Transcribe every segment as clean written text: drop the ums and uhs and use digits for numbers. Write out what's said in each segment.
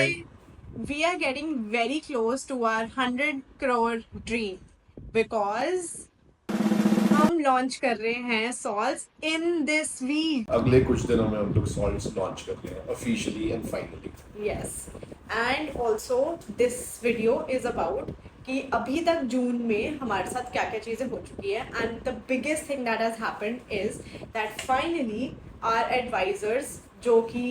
Today, we are getting very close to our 100 crore dream because हम launch कर रहे हैं सॉल्स इन दिस वीक. अगले कुछ दिनों में हम लोग सॉल्ट्स लॉन्च कर रहे हैं officially and finally. Yes, and also this video is about कि अभी तक जून में हमारे साथ क्या क्या चीज़ें हो चुकी है, and the biggest thing that has happened is that finally our advisors जो कि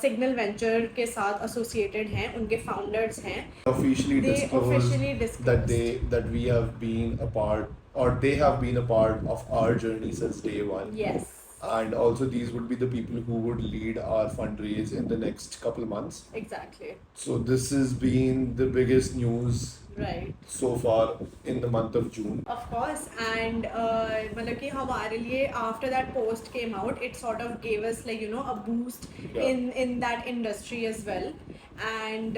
सिग्नल वेंचर के साथ एसोसिएटेड हैं, उनके फाउंडर्स हैं, officially they disclosed officially disclosed that we have been a part, or they have been a part of our journey since day one. Yes. And also these would be the people who would lead our fundraise in the next couple months. Exactly. So this has been the biggest news Right. so far in the month of June. Of course, and मतलब कि हमारे लिए after that post came out, it sort of gave us like a boost in that industry as well. And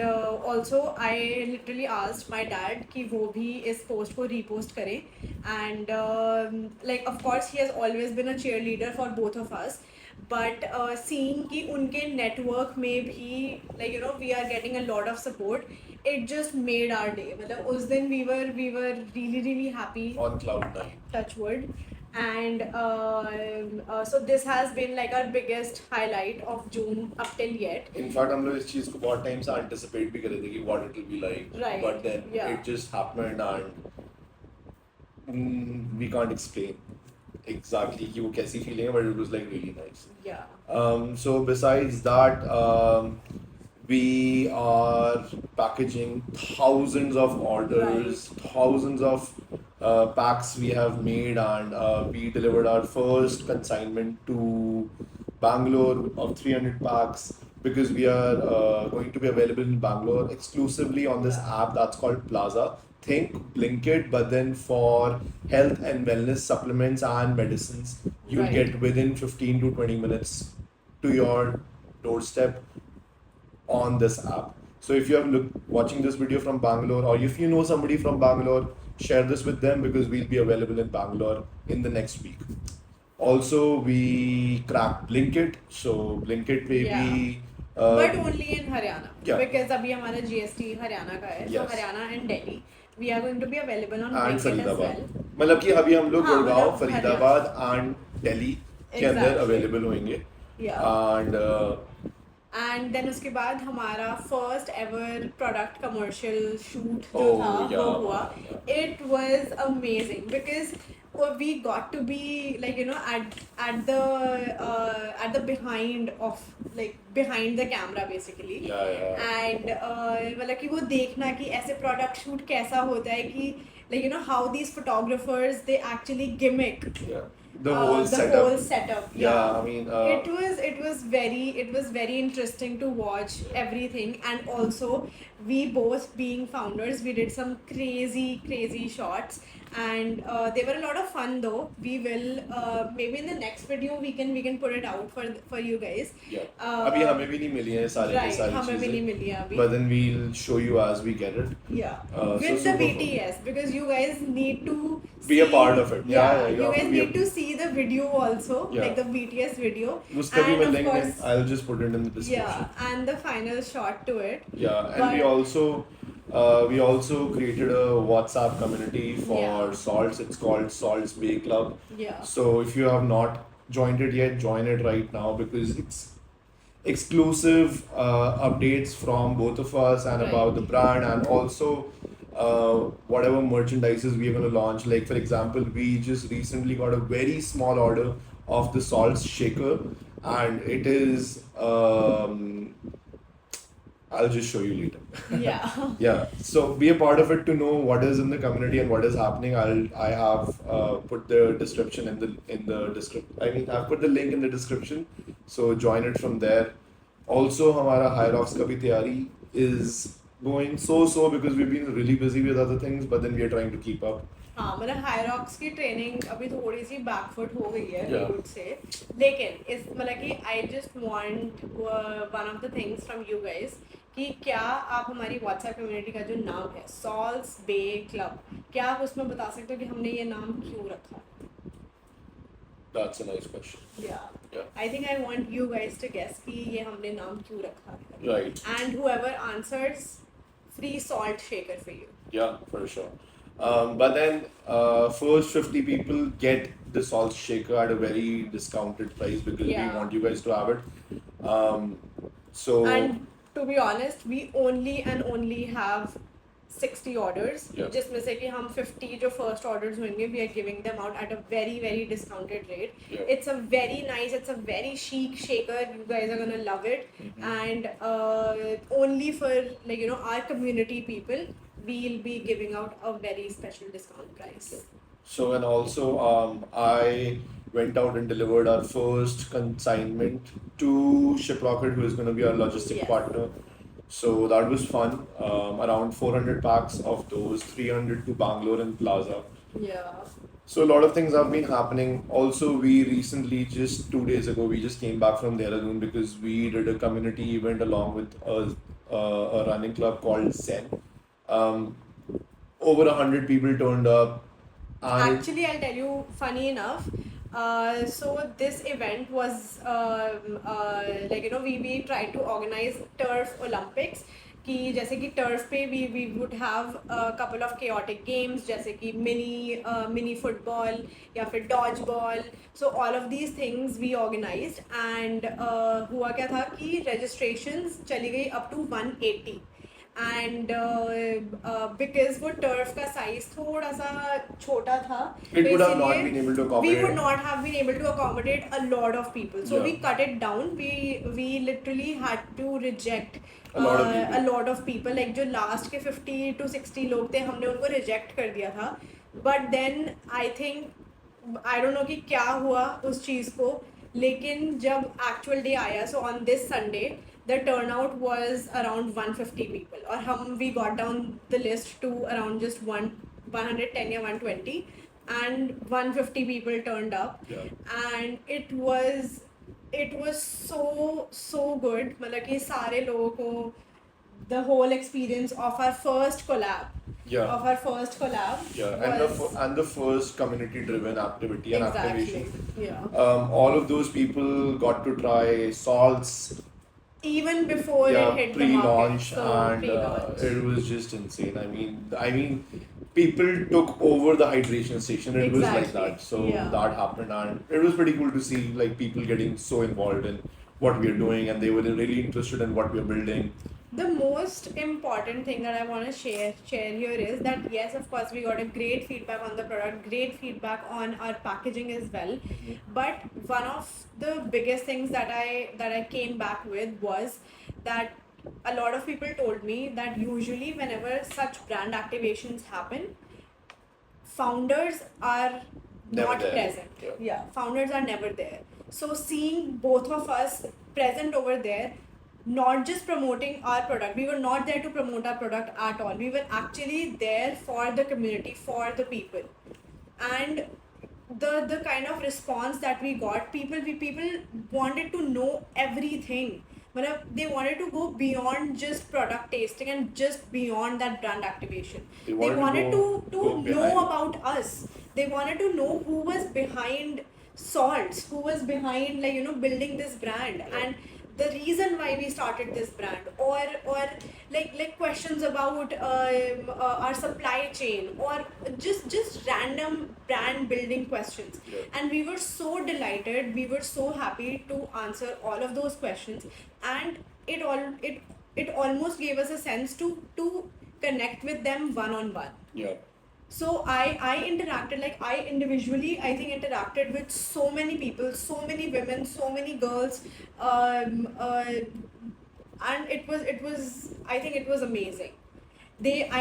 also I literally asked my dad कि वो भी इस post को repost करे, and like of course he has always been a cheerleader for both of us. But seeing कि उनके network में भी like we are getting a lot of support, it just made our day. मतलब उस दिन we were really happy. On cloud nine. Touch wood. And so this has been like our biggest highlight of June up till yet. In fact, हम लोग इस चीज को बहुत time से anticipate भी कर रहे थे कि what it will be like. Right. But then it just happened and we can't explain exactly कि वो कैसी feeling है, but it was like really nice. Yeah. So besides that, we are packaging thousands of orders, thousands of packs we have made, and we delivered our first consignment to Bangalore of 300 packs because we are going to be available in Bangalore exclusively on this app that's called Plaza. Think Blinkit, but then for health and wellness supplements and medicines, you get within 15 to 20 minutes to your doorstep on this app. So if you are watching this video from Bangalore, or if you know somebody from Bangalore, share this with them because we'll be available in Bangalore in the next week. Also, we cracked Blinkit, so Blinkit पे भी but only in Haryana. Yeah. Because अभी हमारा GST Haryana का है. So Yes. Haryana and Delhi, we are going to be available on and Blinkit as Faridabad. well. मतलब कि अभी हम लोग हाँ, गुड़गांव, मतलब फरीदाबाद and दिल्ली के अंदर Exactly. अवेलेबल होंगे. Yeah. And And then उसके बाद हमारा first ever product commercial shoot जो Oh, था yeah. वो हुआ. It was amazing because we got to be like at the behind of like behind the camera basically. yeah. And मतलब कि वो देखना कि ऐसे product shoot कैसा होता है कि like how these photographers they actually gimmick The whole setup. Yeah, I mean, it was very interesting to watch everything, and also we both being founders, we did some crazy shots, and they were a lot of fun though. We will maybe in the next video we can put it out for you guys. अभी हमें भी नहीं मिली है सारी की सारी हमें भी नहीं चीजें. मिली है अभी. But then we'll show you as we get it. With so the super BTS, because you guys need to Be a part of it. Yeah, you have guys to be need to see the video also, like the BTS video. उसका भी And मैं of link course, I'll just put it in the description. yeah, and the final shot to it. Yeah, and we also created a WhatsApp community for Salts. It's called Salts Bay Club. Yeah. So if you have not joined it yet, join it right now because it's exclusive updates from both of us and about the brand, and also whatever merchandises we're going to launch. Like for example, we just recently got a very small order of the Salts shaker, and it is I'll just show you later. Yeah. Yeah. So be a part of it to know what is in the community and what is happening. I have put the description in the description. I mean, I've put the link in the description. So join it from there. Also, हमारा Hyrox का भी तैयारी is going so because we've been really busy with other things, but then we are trying to keep up. हाँ मतलब हायरॉक्स की training अभी थोड़ी सी back foot हो गई है Yeah. I would say. लेकिन इस मतलब कि I just want one of the things from you guys कि क्या आप हमारी व्हाट्सएप कम्युनिटी का जो नाम है सॉल्स बे क्लब, क्या आप उसमें बता सकते हो कि हमने ये नाम क्यों रखा? That's a nice question. Yeah. Yeah. I think I want you guys to guess कि ये हमने नाम क्यों रखा है. Right. And whoever answers, free salt shaker for you. Yeah, for sure. But then first 50 people get the salt shaker at a very discounted price because Yeah. we want you guys to have it. So And to be honest, we only have 60 orders. Yeah. जिसमें से कि हम 50 जो first orders होंगे, we are giving them out at a very discounted rate. Yeah. It's a very nice, it's a very chic shaker. You guys are gonna love it. And only for our community people, we'll be giving out a very special discount price. So and also I went out and delivered our first consignment to Shiprocket, who is going to be our logistic Yes. partner. So that was fun. Around 400 packs of those, 300 to Bangalore and Plaza. Yeah. So a lot of things have been happening. Also, we recently, just 2 days ago, we just came back from Dehradun because we did a community event along with a running club called Zen. Over 100 people turned up. And Actually, I'll tell you, funny enough, so this event was we tried to organize turf Olympics कि जैसे कि turf पे we would have a couple of chaotic games जैसे कि mini football या फिर dodge ball. So all of these things we organized and हुआ क्या था कि registrations चली गई up to 180. And because वो turf का size थोड़ा सा छोटा था, it would have not इसीलिए been able to we accommodate. would not have been able to accommodate a lot of people. So Yeah. we cut it down. We literally had to reject A lot of people. a lot of people. Like जो last के 50 to 60 लोग थे, हमने उनको reject कर दिया था. But then I think I don't know कि क्या हुआ उस चीज़ को, लेकिन जब actual day आया, so on this Sunday the turnout was around 150 people और हम we got down the list to around just 110 या 120 and 150 people turned up. Yeah. And it was so good. मतलब कि सारे लोगों को the whole experience of our first collab. Yeah. Of our first collab. Yeah, and the first community-driven activity and Exactly. activation. Yeah. All of those people got to try salts. Even before Yeah, it hit the market. pre-launch, So and pre-launch. it was just insane. I mean, people took over the hydration station. It was like Exactly. that. So Yeah. that happened, and it was pretty cool to see like people getting so involved in what we are doing, and they were really interested in what we are building. The most important thing that I want to share here is that yes, of course, we got a great feedback on the product, great feedback on our packaging as well. But one of the biggest things that I came back with was that a lot of people told me that usually whenever such brand activations happen, founders are Never not there. present. Yeah. Founders are never there. So seeing both of us present over there, not just promoting our product, we were not there to promote our product at all. We were actually there for the community, for the people. And the kind of response that we got, people wanted to know everything. They wanted to go beyond just product tasting and just beyond that brand activation. They They wanted wanted to to go know behind. about us. They wanted to know who was behind Salts, who was behind building this brand, and the reason why we started this brand, or like questions about our supply chain, or just random brand building questions. Yeah. And we were so delighted, we were so happy to answer all of those questions, and it almost gave us a sense to connect with them one on one. Yeah. So I interacted, like I individually I think interacted with so many people, so many women, so many girls, and it was I think it was amazing.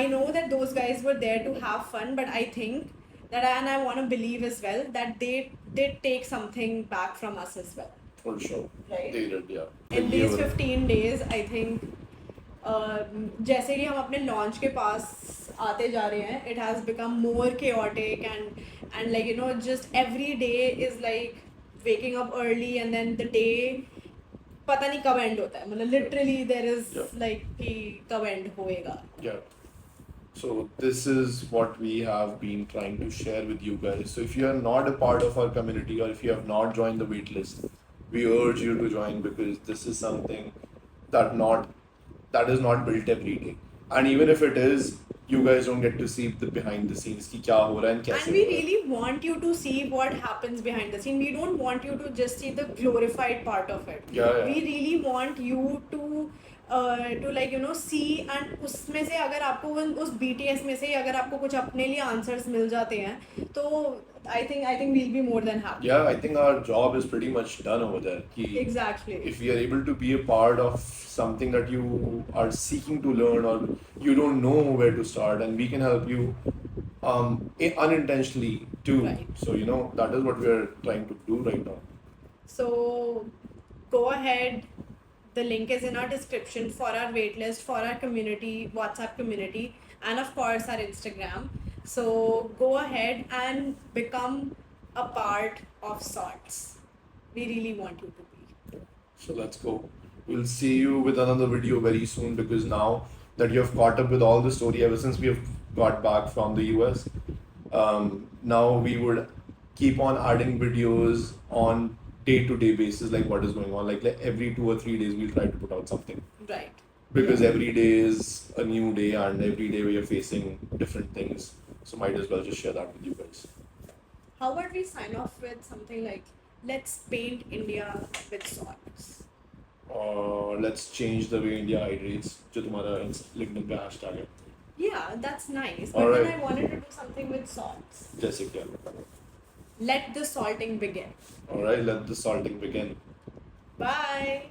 I know that those guys were there to have fun, but I think that and I want to believe as well that they did take something back from us as well. For sure. Right. They did, yeah. In Like, these you were- 15 days, I think जैसे कि हम अपने launch के पास आते जा रहे हैं, it has become more chaotic and like just every day is like waking up early and then the day पता नहीं कब end होता है, मतलब literally there is Yeah. like कि कब end होएगा. Yeah. So this is what we have been trying to share with you guys. So if you are not a part of our community or if you have not joined the waitlist, we urge you to join because this is something that is not built every day. And even if it is, you guys don't get to see the behind the scenes ki kya ho raha hai and kaise And we ho raha hai. really want you to see what happens behind the scene. We don't want you to just see the glorified part of it. Yeah. We really want you to like you know see, and उसमें से अगर आपको उस BTS में से अगर आपको कुछ अपने लिए answers मिल जाते हैं तो I think we'll be more than happy. Yeah, I think our job is pretty much done over there. Ki Exactly. if we are able to be a part of something that you are seeking to learn or you don't know where to start, and we can help you unintentionally too. Right. So you know that is what we are trying to do right now. So go ahead. The link is in our description for our waitlist, for our community, WhatsApp community, and of course our Instagram. So go ahead and become a part of Sorts. We really want you to be. So let's go. We'll see you with another video very soon because now that you have caught up with all the story ever since we have got back from the US, now we would keep on adding videos on day-to-day basis, like what is going on. Like every 2 or 3 days, we'll try to put out something. Right. Because every day is a new day and every day we are facing different things. So might as well just share that with you guys. How about we sign off with something like, let's paint India with Sorts. Or let's change the way India hydrates. जो तुम्हारा LinkedIn पे hashtag है. Yeah, that's nice. But Alright. then I wanted to do something with Sorts. जैसे क्या? Let the salting begin. Alright, let the salting begin. Bye.